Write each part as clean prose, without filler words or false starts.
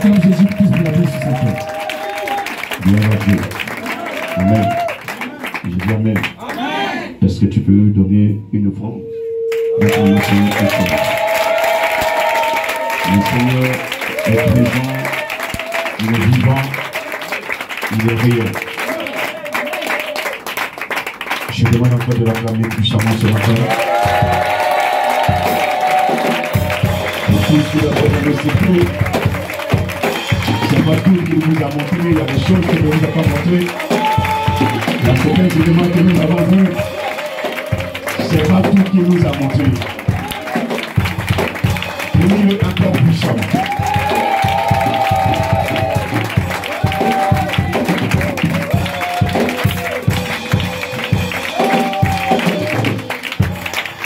Acclame Jésus tous pour la paix sur sa tête. Gloire à Dieu. Amen. Je dis Amen. Est-ce que tu peux donner une offrande d'acclamation au Seigneur? Le Seigneur est présent, il est vivant, il est réel. Je demande encore de l'acclamer puissamment ce matin. Et tout ce qu'il a donné, c'est tout. C'est pas tout qu'il nous a montré, il y a des choses qu'il ne nous a pas montrées. La certaine éléments que nous avons vus, c'est pas tout qu'il nous a montré. Prenez-le encore puissamment.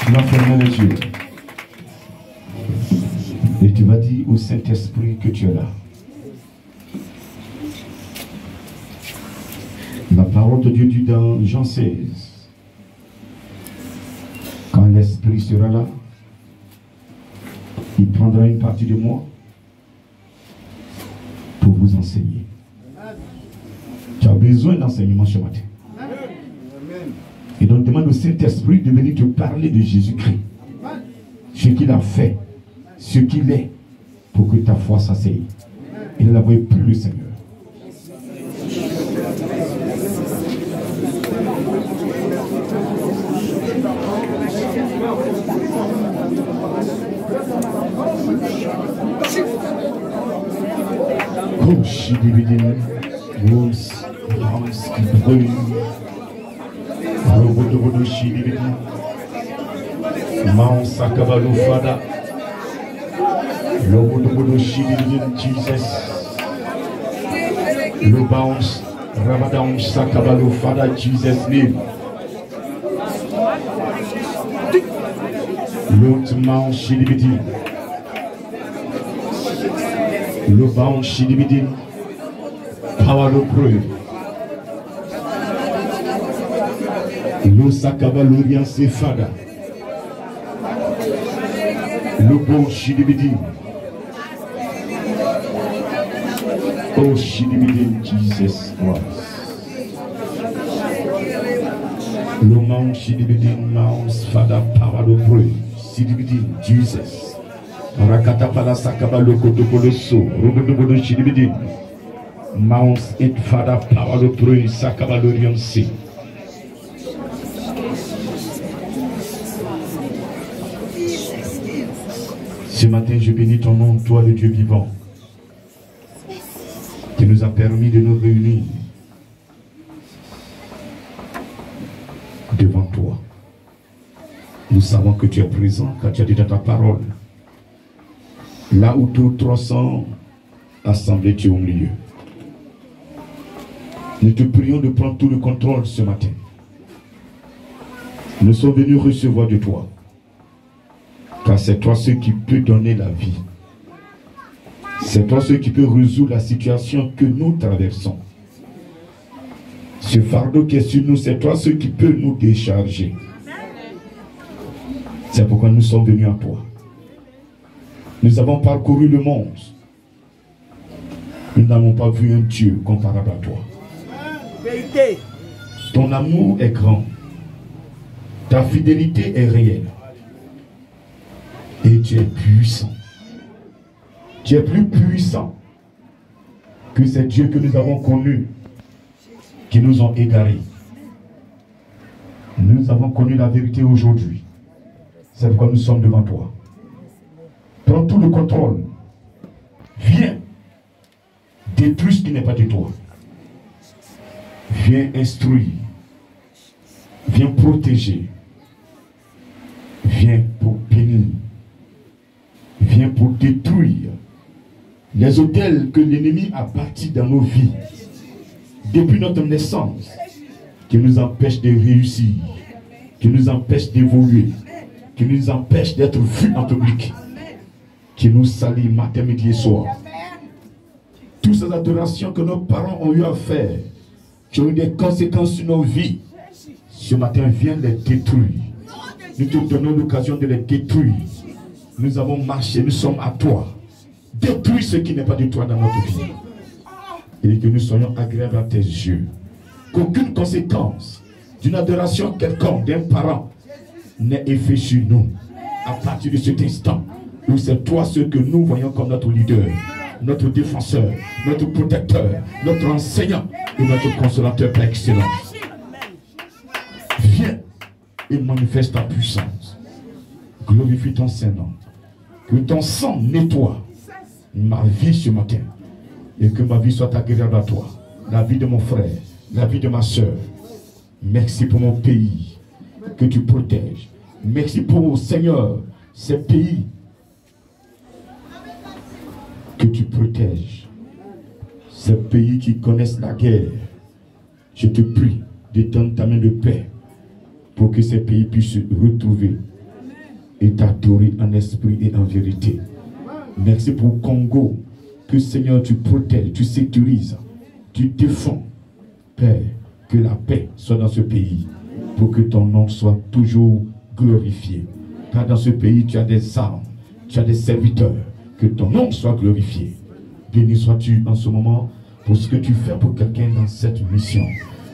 Tu vas fermer les yeux. Et tu vas dire au Saint-Esprit que tu es là. La parole de Dieu dit dans Jean 16, quand l'Esprit sera là, il prendra une partie de moi pour vous enseigner. Tu as besoin d'enseignement ce matin. Et donc demande au Saint-Esprit de venir te parler de Jésus-Christ. Ce qu'il a fait, ce qu'il est, pour que ta foi s'asseye. Il ne la voit plus le Seigneur. Le bounce, Ramadan, Sakabalo, Father, Jesus' name. L'autre manche, Shidibidi. Le bounce, Shidibidi. Power of prayer. Le Sakabalo, Rianse, Father. Le bon Shidibidi. Oh, Shidibidi, Jesus Christ. Le Mount Shidibidi, Mount Father, power of prayer. Shidibidi, Jesus. Rakatapala Sakabalo, Kotopoloso, Robodobodo Shidibidi. Mount it, Father, power of prayer, Sakabalo, Rianse. Ce matin, je bénis ton nom, toi le Dieu vivant, qui nous a permis de nous réunir devant toi. Nous savons que tu es présent, car tu as dit dans ta parole, là où tous 300 assemblés, tu es au milieu. Nous te prions de prendre tout le contrôle ce matin. Nous sommes venus recevoir de toi. Car c'est toi ce qui peut donner la vie. C'est toi ce qui peut résoudre la situation que nous traversons. Ce fardeau qui est sur nous, c'est toi ce qui peut nous décharger. C'est pourquoi nous sommes venus à toi. Nous avons parcouru le monde. Nous n'avons pas vu un Dieu comparable à toi. Ton amour est grand. Ta fidélité est réelle. Et tu es puissant. Tu es plus puissant que ces dieux que nous avons connus, qui nous ont égarés. Nous avons connu la vérité aujourd'hui. C'est pourquoi nous sommes devant toi. Prends tout le contrôle. Viens détruire ce qui n'est pas de toi. Viens instruire. Viens protéger. Viens pour bénir. Viens pour détruire les autels que l'ennemi a bâtis dans nos vies depuis notre naissance, qui nous empêchent de réussir, qui nous empêchent d'évoluer, qui nous empêchent d'être vus en public, qui nous salit matin, midi et soir. Toutes ces adorations que nos parents ont eu à faire, qui ont eu des conséquences sur nos vies, ce matin, viens les détruire. Nous te donnons l'occasion de les détruire. Nous avons marché, nous sommes à toi. détruis ce qui n'est pas de toi dans notre vie. Et que nous soyons agréables à tes yeux. Qu'aucune conséquence d'une adoration quelconque d'un parent n'ait effet sur nous. À partir de cet instant, où c'est toi ce que nous voyons comme notre leader, notre défenseur, notre protecteur, notre enseignant et notre consolateur par excellence. Viens et manifeste ta puissance. Glorifie ton Saint-Nom. Que ton sang nettoie ma vie ce matin. Et que ma vie soit agréable à toi. La vie de mon frère, la vie de ma soeur. Merci pour mon pays que tu protèges. Merci pour, Seigneur, ces pays que tu protèges. Ces pays qui connaissent la guerre. Je te prie de tendre ta main de paix pour que ces pays puissent se retrouver et t'adorer en esprit et en vérité. Merci pour le Congo, que Seigneur tu protèges, tu sécurises, tu défends. Père, que la paix soit dans ce pays, pour que ton nom soit toujours glorifié. Car dans ce pays tu as des armes, tu as des serviteurs, que ton nom soit glorifié. Béni sois-tu en ce moment pour ce que tu fais pour quelqu'un dans cette mission.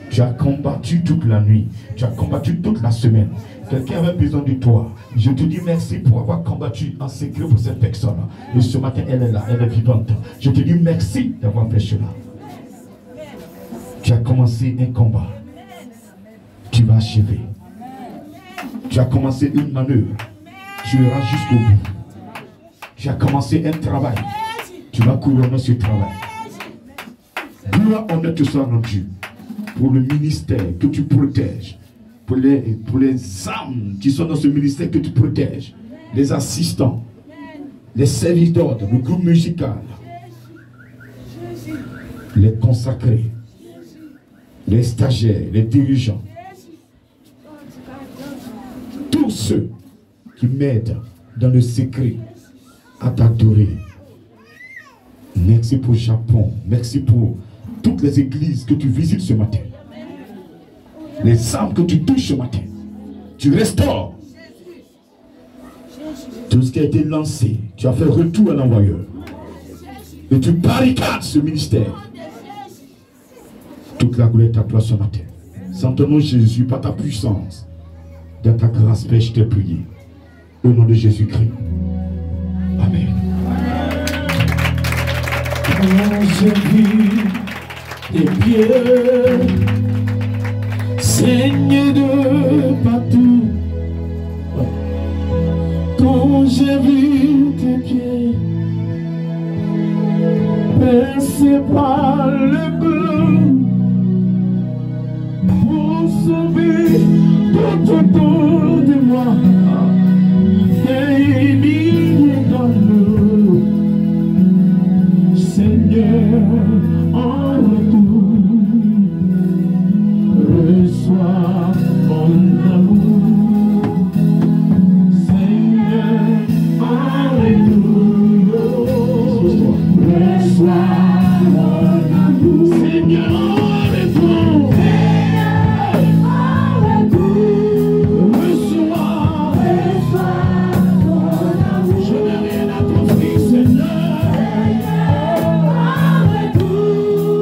Tu as combattu toute la nuit, tu as combattu toute la semaine. Quelqu'un avait besoin de toi. Je te dis merci pour avoir combattu en secret pour cette personne. Et ce matin, elle est là, elle est vivante. Je te dis merci d'avoir fait cela. Tu as commencé un combat. Tu vas achever. Tu as commencé une manœuvre. Tu iras jusqu'au bout. Tu as commencé un travail. Tu vas couronner ce travail. Gloire, honneur te soit rendu pour le ministère que tu protèges. Pour les âmes qui sont dans ce ministère que tu protèges, les assistants, les services d'ordre, le groupe musical, les consacrés, les stagiaires, les dirigeants, tous ceux qui m'aident dans le secret à t'adorer. Merci pour le Japon, merci pour toutes les églises que tu visites ce matin. Les âmes que tu touches ce matin, tu restaures tout ce qui a été lancé. Tu as fait retour à l'envoyeur et tu barricades ce ministère. Toute la gloire est à toi ce matin. Sans ton nom Jésus, par ta puissance, dans ta grâce, Père, je t'ai prié. Au nom de Jésus-Christ. Amen. Quand j'ai vu tes pieds saigner de partout, quand j'ai vu tes pieds percés par le clou pour sauver tout autour de moi des milliers dans l'eau, Seigneur, en retour reçois mon amour, Seigneur, en retour reçois mon amour, Seigneur, en retour, reçois mon amour, je n'ai rien à t'offrir, Seigneur, en retour.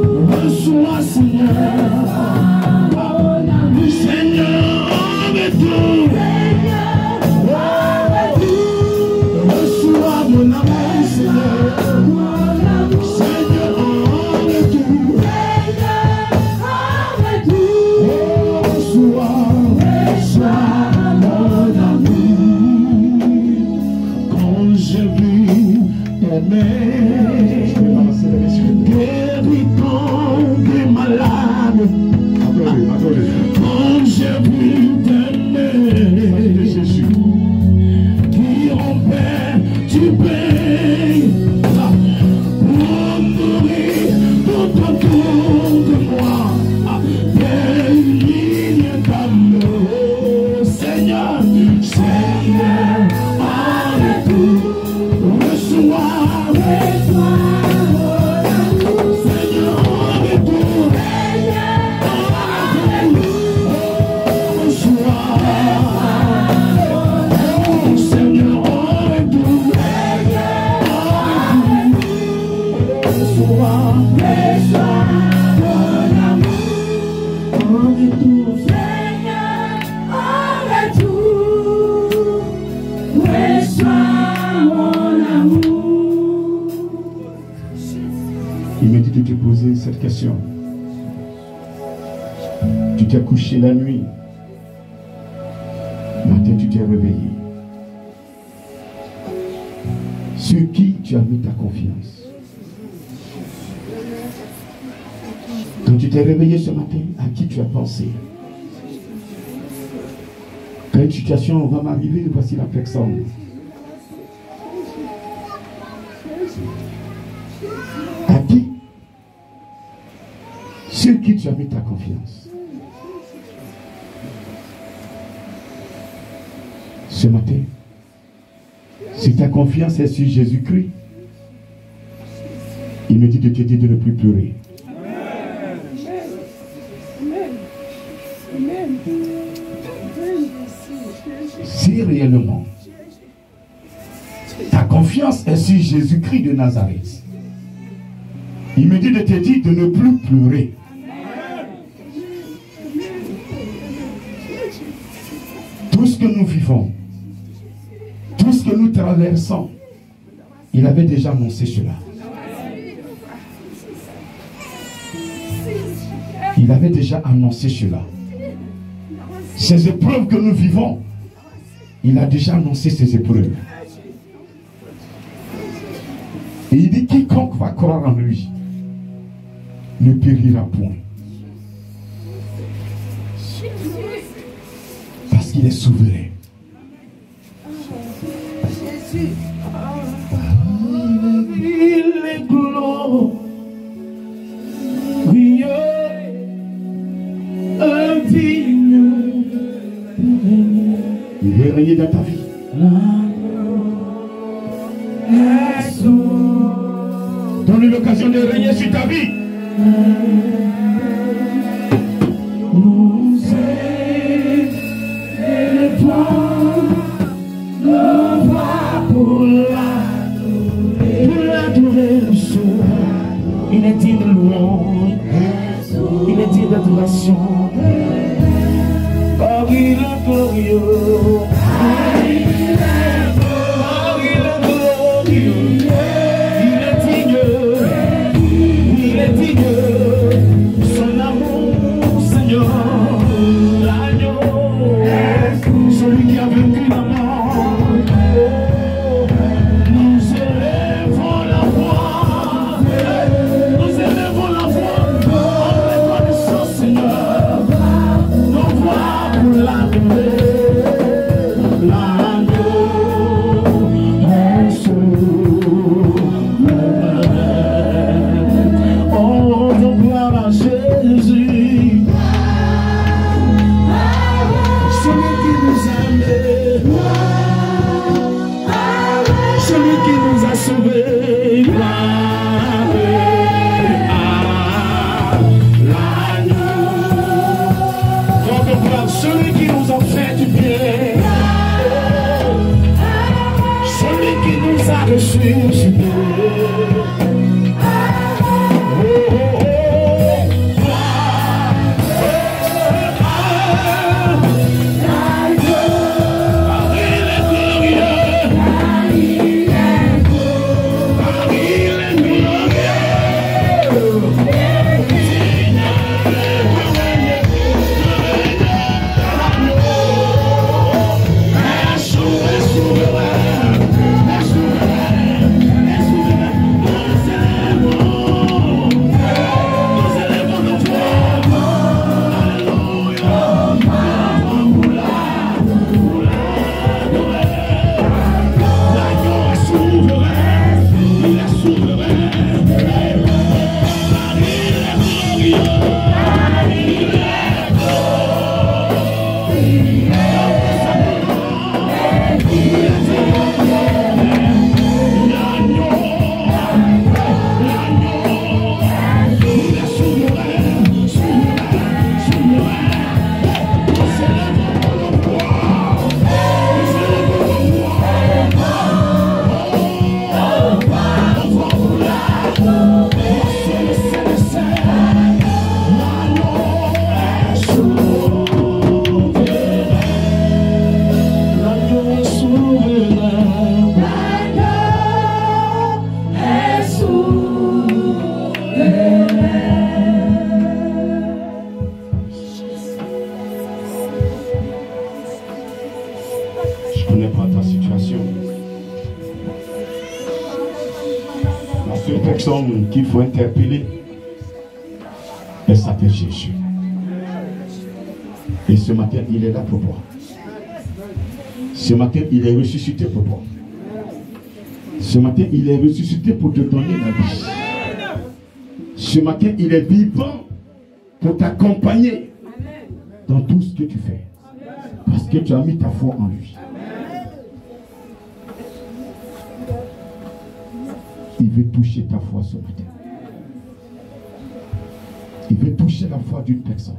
reçois mon amour. En retour, Seigneur, en retour, reçois mon amour. Il me dit de te poser cette question. Tu t'es couché la nuit. Matin, tu t'es réveillé. Sur qui tu as mis ta confiance? Quand tu t'es réveillé ce matin, à qui tu as pensé? Quand une situation va m'arriver, voici la personne. À qui? Sur qui tu as mis ta confiance? Ce matin, si ta confiance est sur Jésus-Christ, il me dit de te dire de ne plus pleurer. Si réellement ta confiance est sur Jésus-Christ de Nazareth, il me dit de te dire de ne plus pleurer. Tout ce que nous vivons, tout ce que nous traversons, il avait déjà annoncé cela. Il avait déjà annoncé cela. Ces épreuves que nous vivons, il a déjà annoncé ces épreuves. Et il dit quiconque va croire en lui ne périra point. Parce qu'il est souverain. Jésus. Il est glorieux, indigne. Il veut régner dans ta vie. Donne-lui l'occasion de régner sur ta vie. Nous élevons nos voix pour l'adorer le soir. Il est digne de louange, il est digne d'adoration. Oh, il est glorieux. Qu'il faut interpeller, elle s'appelle Jésus. Et ce matin, il est là pour toi. Ce matin, il est ressuscité pour toi. Ce matin, il est ressuscité pour te donner la vie. Ce matin, il est vivant pour t'accompagner dans tout ce que tu fais. Parce que tu as mis ta foi en lui. Il veut toucher ta foi ce matin. Il veut toucher la foi d'une personne.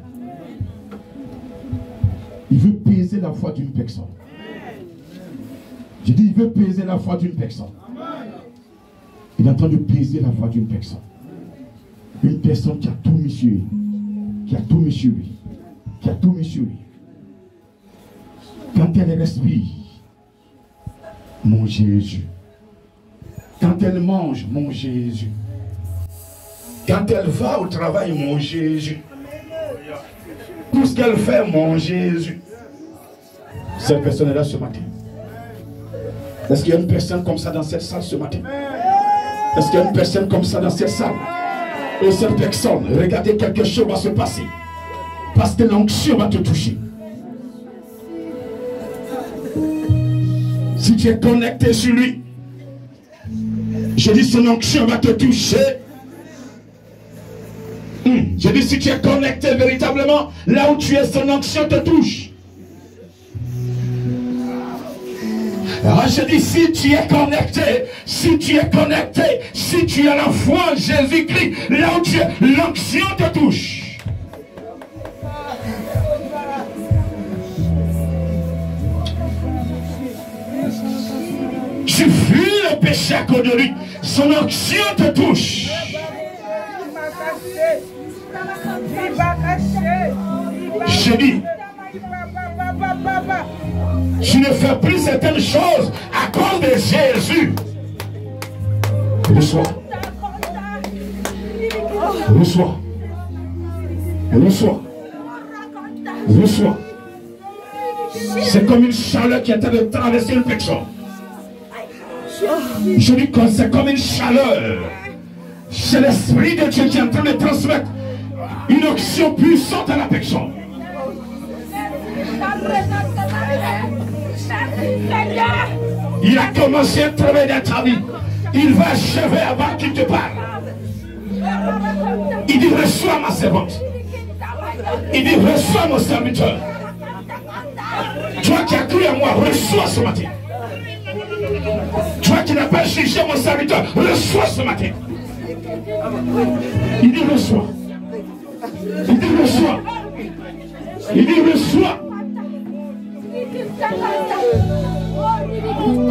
Il veut peser la foi d'une personne. Je dis, il veut peser la foi d'une personne. Il est en train de peser la foi d'une personne. Une personne qui a tout mis sur lui. Qui a tout mis sur lui. Qui a tout mis sur lui. Quand elle respire, mon Jésus. Quand elle mange, mon Jésus. Quand elle va au travail, mon Jésus. Tout ce qu'elle fait, mon Jésus. Cette personne est là ce matin. Est-ce qu'il y a une personne comme ça dans cette salle ce matin? Est-ce qu'il y a une personne comme ça dans cette salle? Et cette personne, regardez, quelque chose va se passer. Parce que l'onction va te toucher. Si tu es connecté sur lui, je dis son onction va te toucher. Je dis si tu es connecté véritablement, là où tu es, son onction te touche. Alors je dis si tu es connecté, si tu as la foi en Jésus-Christ, là où tu es, l'onction te touche. Tu fuis le péché à cause de lui, son onction te touche. Je dis, tu ne fais plus certaines choses à cause de Jésus. Reçois. Reçois. Reçois. Reçois. C'est comme une chaleur qui est en train de traverser une personne. Je dis que c'est comme une chaleur. C'est l'Esprit de Dieu qui est en train de transmettre une onction puissante à la personne. Il a commencé à travailler dans ta vie. Il va achever avant qu'il te parle. Il dit reçois ma servante. Il dit reçois mon serviteur. Toi qui as cru à moi, reçois ce matin. Toi qui n'as pas jugé mon serviteur, reçois ce matin. Il dit reçois. Il dit reçois. Il dit reçois.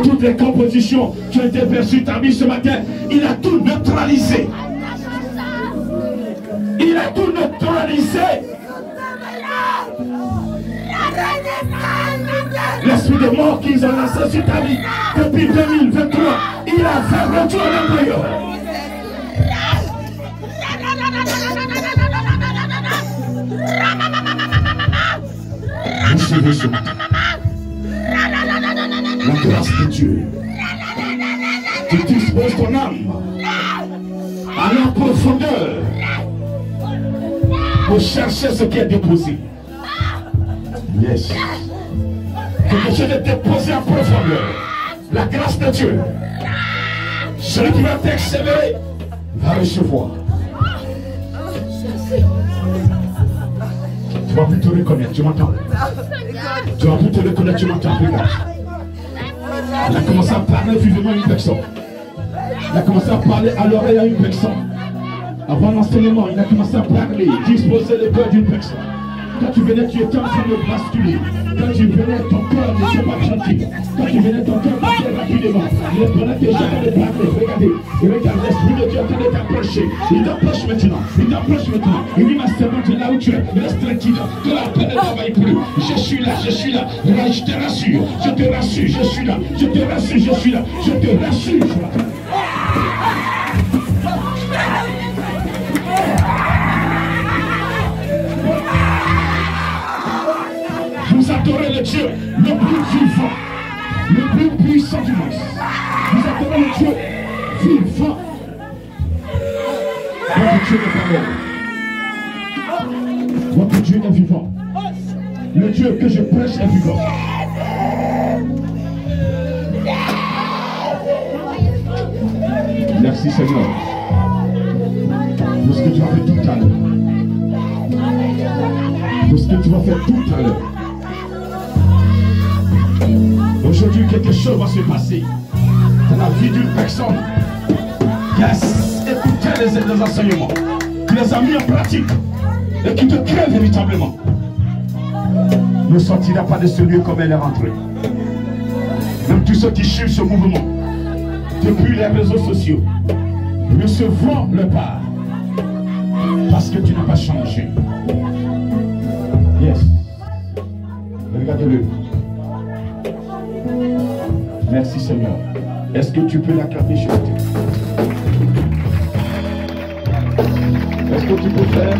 Toutes les compositions qui ont été perçues ta vie ce matin, il a tout neutralisé. Il a tout neutralisé. L'esprit de mort qu'ils ont lancé sur ta vie depuis 2023, il a fait retour à l'intérieur. Recevez ce matin la grâce de Dieu. Tu disposes ton âme à la profondeur pour chercher ce qui est déposé. Yes. Quelque chose est déposé en profondeur. La grâce de Dieu. Celui qui va t'excéder va recevoir. Tu vas plus te reconnaître, tu m'entends? Tu vas plus te reconnaître, tu m'entends? Regarde. Il a commencé à parler vivement à une personne. Il a commencé à parler à l'oreille à une personne. Avant l'enseignement, il a commencé à parler, disposer le cœur d'une personne. Quand tu venais, tu étais en train de basculer. Quand tu venais, ton cœur n'était pas tranquille. Quand tu venais, ton cœur battait rapidement. Mais pendant que j'avais de parler, regardez, regarde, l'Esprit de Dieu est en train de t'approcher. Il t'approche maintenant. Il t'approche maintenant. Il dit, ma servante, là où tu es, reste tranquille. Que la paix ne travaille plus. Je suis là, je suis là. Je te rassure, je te rassure, je suis là. Je te rassure, je suis là. Je te rassure. Vous adorez le Dieu le plus vivant, le plus puissant du monde. Vous adorez le Dieu vivant. Votre Dieu est pas mort. Votre Dieu est vivant. Le Dieu que je prêche est vivant. Merci Seigneur pour ce que tu vas faire tout à l'heure. Pour ce que tu vas faire tout à l'heure. Aujourd'hui, quelque chose va se passer dans la vie d'une personne qui a écouté les enseignements, qui les a mis en pratique et qui te crée véritablement. Ne sortira pas de ce lieu comme elle est rentrée. Même tous ceux qui suivent ce mouvement depuis les réseaux sociaux recevront le part parce que tu n'as pas changé. Yes. Regardez-le. Merci Seigneur. Est-ce que tu peux l'acclamer chez toi? Est-ce que tu peux faire?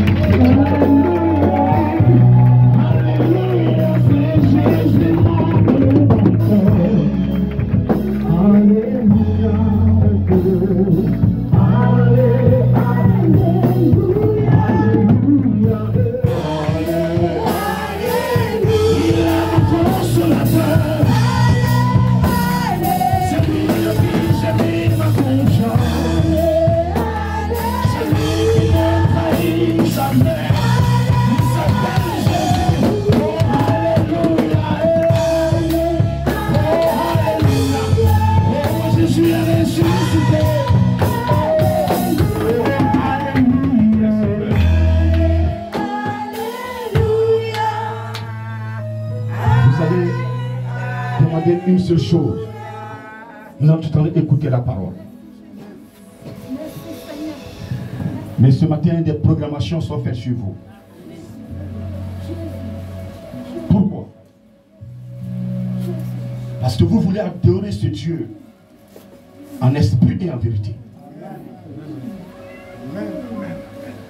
Une seule chose, nous allons tout le temps écouter la parole. Mais ce matin, des programmations sont faites sur vous. Pourquoi? Parce que vous voulez adorer ce Dieu en esprit et en vérité.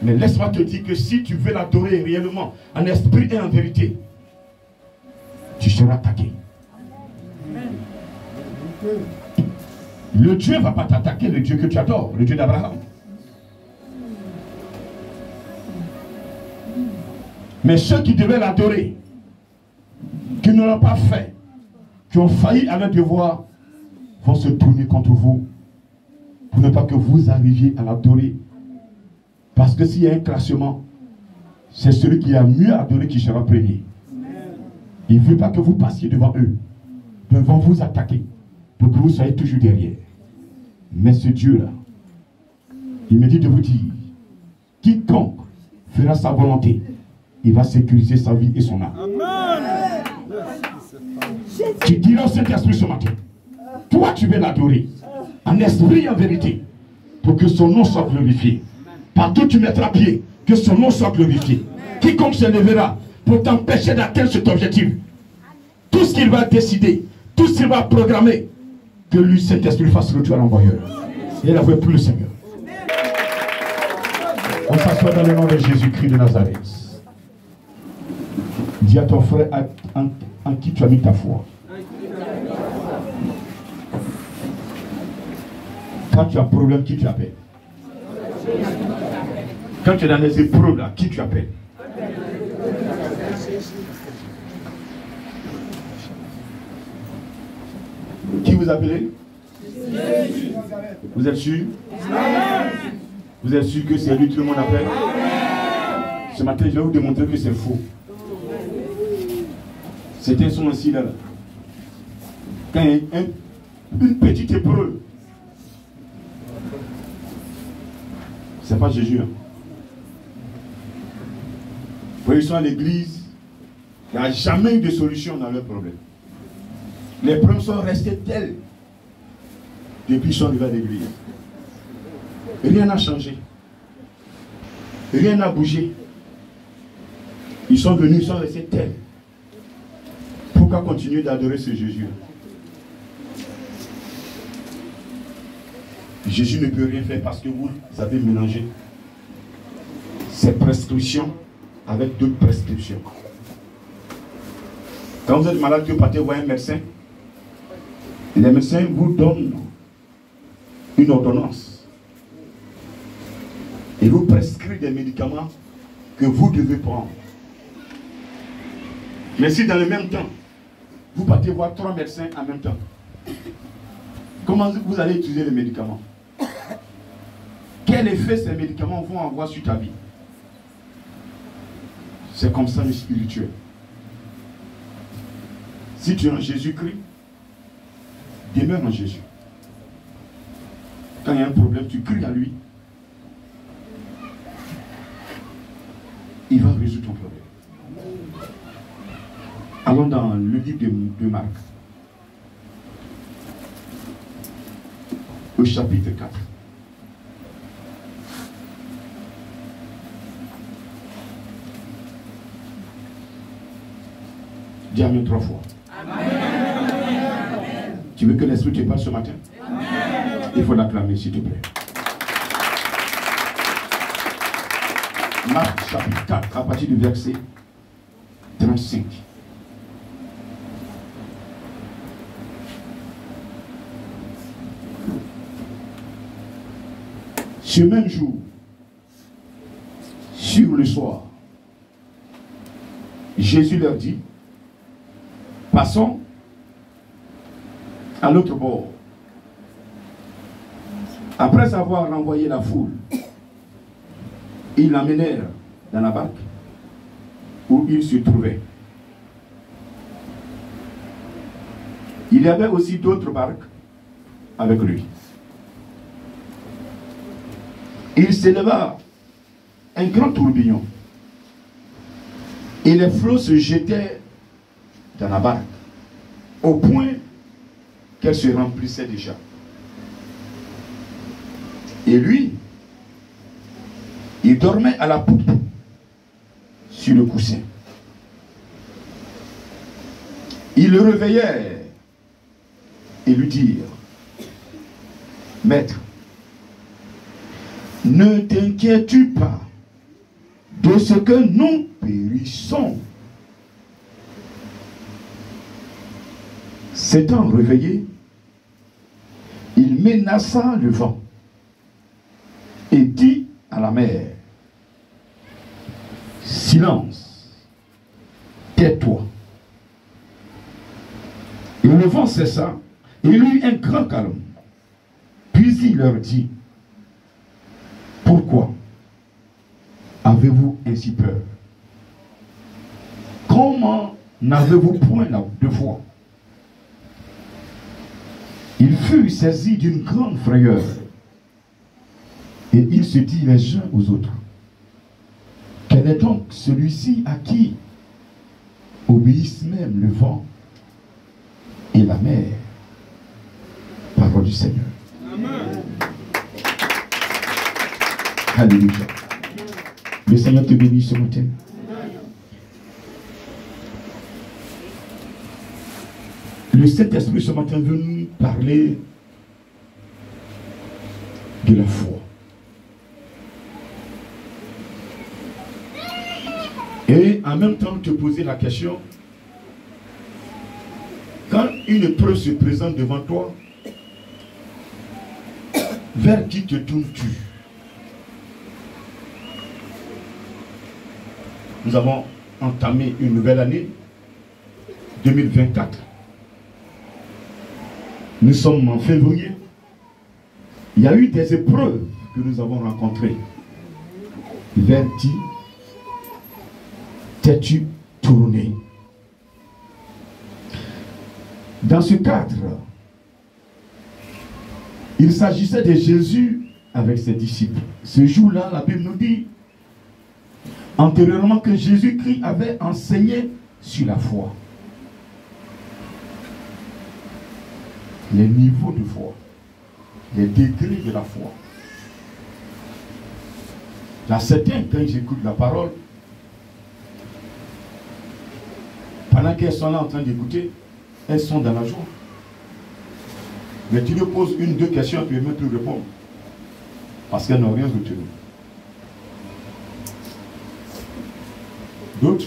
Mais laisse-moi te dire que si tu veux l'adorer réellement en esprit et en vérité, tu seras attaqué. Le Dieu ne va pas t'attaquer, le Dieu que tu adores, le Dieu d'Abraham. Mais ceux qui devaient l'adorer, qui ne l'ont pas fait, qui ont failli à leur devoir, vont se tourner contre vous pour ne pas que vous arriviez à l'adorer. Parce que s'il y a un classement, c'est celui qui a mieux adoré qui sera premier. Il ne veut pas que vous passiez devant eux, devant vous attaquer, pour que vous soyez toujours derrière. Mais ce Dieu-là, il me dit de vous dire, quiconque fera sa volonté, il va sécuriser sa vie et son âme. Amen. Tu diras au Saint-Esprit ce matin, toi tu veux l'adorer, en esprit et en vérité, pour que son nom soit glorifié. Partout tu mettras pied, que son nom soit glorifié. Quiconque se lèvera pour t'empêcher d'atteindre cet objectif, tout ce qu'il va décider, tout ce qu'il va programmer, que lui, Saint-Esprit, fasse retour à l'envoyeur. Et la voix plus le Seigneur. On s'assoit dans le nom de Jésus-Christ de Nazareth. Dis à ton frère en qui tu as mis ta foi. Quand tu as un problème, qui tu appelles? Quand tu es dans les épreuves, là, qui tu appelles? Qui vous appelez? Jésus. Vous êtes sûr? Vous êtes sûr que c'est lui que tout le monde appelle? Ce matin, je vais vous démontrer que c'est faux. Certains sont ainsi là. Quand il y a une petite épreuve, c'est pas Jésus. Hein. Quand ils sont à l'église, Il n'y a jamais eu de solution dans leurs problèmes. Les problèmes sont restés tels depuis qu'ils sont arrivés à l'église. Rien n'a changé. Rien n'a bougé. Ils sont venus, ils sont restés tels. Pourquoi continuer d'adorer ce Jésus? Jésus ne peut rien faire parce que vous avez mélangé ces prescriptions avec d'autres prescriptions. Quand vous êtes malade, que vous partez voir un médecin, les médecins vous donnent une ordonnance et vous prescrivent des médicaments que vous devez prendre. Mais si dans le même temps, vous partez voir 3 médecins en même temps, comment vous allez utiliser les médicaments? Quel effet ces médicaments vont avoir sur ta vie? C'est comme ça le spirituel. Si tu es en Jésus-Christ, demeure en Jésus. Quand il y a un problème, tu cries à lui. Il va résoudre ton problème. Allons dans le livre de Marc, au chapitre 4. Dis Amen 3 fois. Amen. Tu veux que l'Esprit te parle ce matin? Amen. Il faut l'acclamer, s'il te plaît. Marc chapitre 4, à partir du verset 35. Ce même jour, sur le soir, Jésus leur dit, passons à l'autre bord. Après avoir renvoyé la foule, ils l'amenèrent dans la barque où il se trouvait. Il y avait aussi d'autres barques avec lui. Il s'éleva un grand tourbillon et les flots se jetaient dans la barque au point qu'elle se remplissait déjà. Et lui, il dormait à la poupe sur le coussin. Ils le réveillèrent et lui dirent, Maître, ne t'inquiètes-tu pas de ce que nous périssons? S'étant réveillé, il menaça le vent et dit à la mer, silence, tais-toi. Et le vent cessa, et il eut un grand calme. Puis il leur dit, pourquoi avez-vous ainsi peur? Comment n'avez-vous point de foi? Il fut saisi d'une grande frayeur et il se dit les uns aux autres, quel est donc celui-ci à qui obéissent même le vent et la mer? Parole du Seigneur. Amen. Alléluia. Le Seigneur te bénisse ce matin. Le Saint-Esprit ce matin veut nous parler de la foi. Et en même temps te poser la question, quand une épreuve se présente devant toi, vers qui te tournes-tu? Nous avons entamé une nouvelle année, 2024. Nous sommes en février. Il y a eu des épreuves que nous avons rencontrées. Vers qui t'es-tu tourné? Dans ce cadre, il s'agissait de Jésus avec ses disciples. Ce jour-là, la Bible nous dit antérieurement que Jésus-Christ avait enseigné sur la foi. Les niveaux de foi, les degrés de la foi. Il y a certains, quand ils écoutent la parole, pendant qu'elles sont là en train d'écouter, elles sont dans la joie. Mais tu lui poses une, deux questions, tu ne peux même plus répondre. Parce qu'elles n'ont rien retenu. D'autres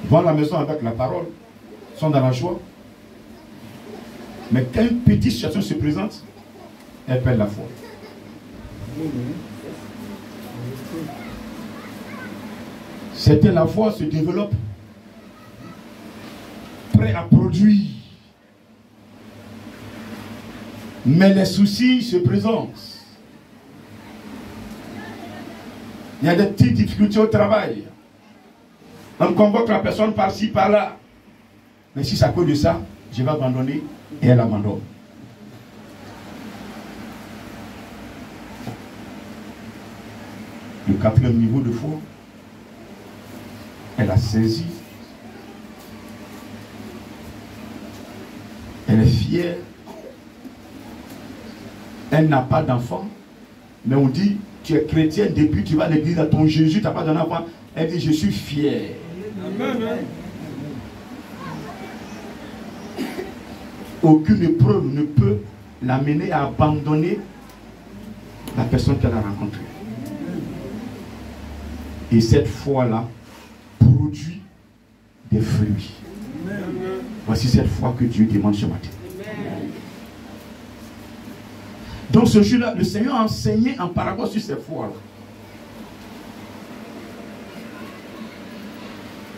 vont à la maison avec la parole, sont dans la joie. Mais quand une petite situation se présente, elles perdent la foi. C'était la foi se développe, prêt à produire. Mais les soucis se présentent. Il y a des petites difficultés au travail. On convoque la personne par-ci, par-là. Mais si c'est à cause de ça, je vais abandonner, et elle abandonne. Le quatrième niveau de foi, elle a saisi. Elle est fière. Elle n'a pas d'enfant. Mais on dit, tu es chrétienne depuis que tu vas à l'église à ton Jésus, tu n'as pas d'enfant. Elle dit, je suis fière. Amen. Aucune épreuve ne peut l'amener à abandonner la personne qu'elle a rencontrée. Et cette foi-là produit des fruits. Voici cette foi que Dieu demande ce matin. Donc ce jour-là, le Seigneur a enseigné en parabole sur cette foi-là.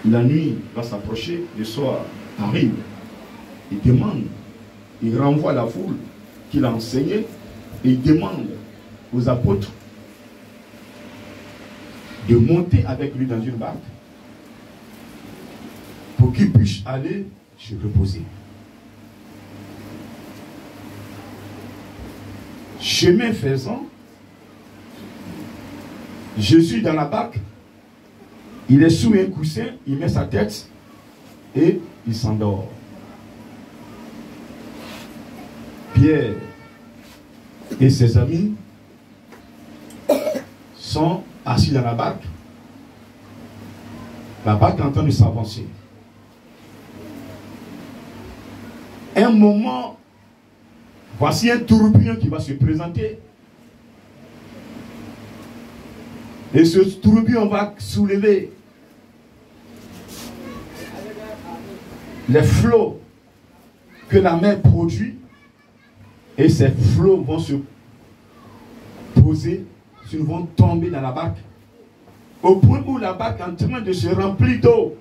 La nuit va s'approcher, le soir arrive. Il demande, il renvoie la foule qu'il a enseignée et il demande aux apôtres de monter avec lui dans une barque pour qu'ils puissent aller se reposer. Chemin faisant, Jésus dans la barque, il est sous un coussin, il met sa tête et il s'endort. Pierre et ses amis sont assis dans la barque. La barque est en train de s'avancer. Un moment, voici un tourbillon qui va se présenter. Et ce tourbillon va soulever les flots que la mer produit. Et ces flots vont se poser, ils vont tomber dans la barque. Au point où la barque est en train de se remplir d'eau.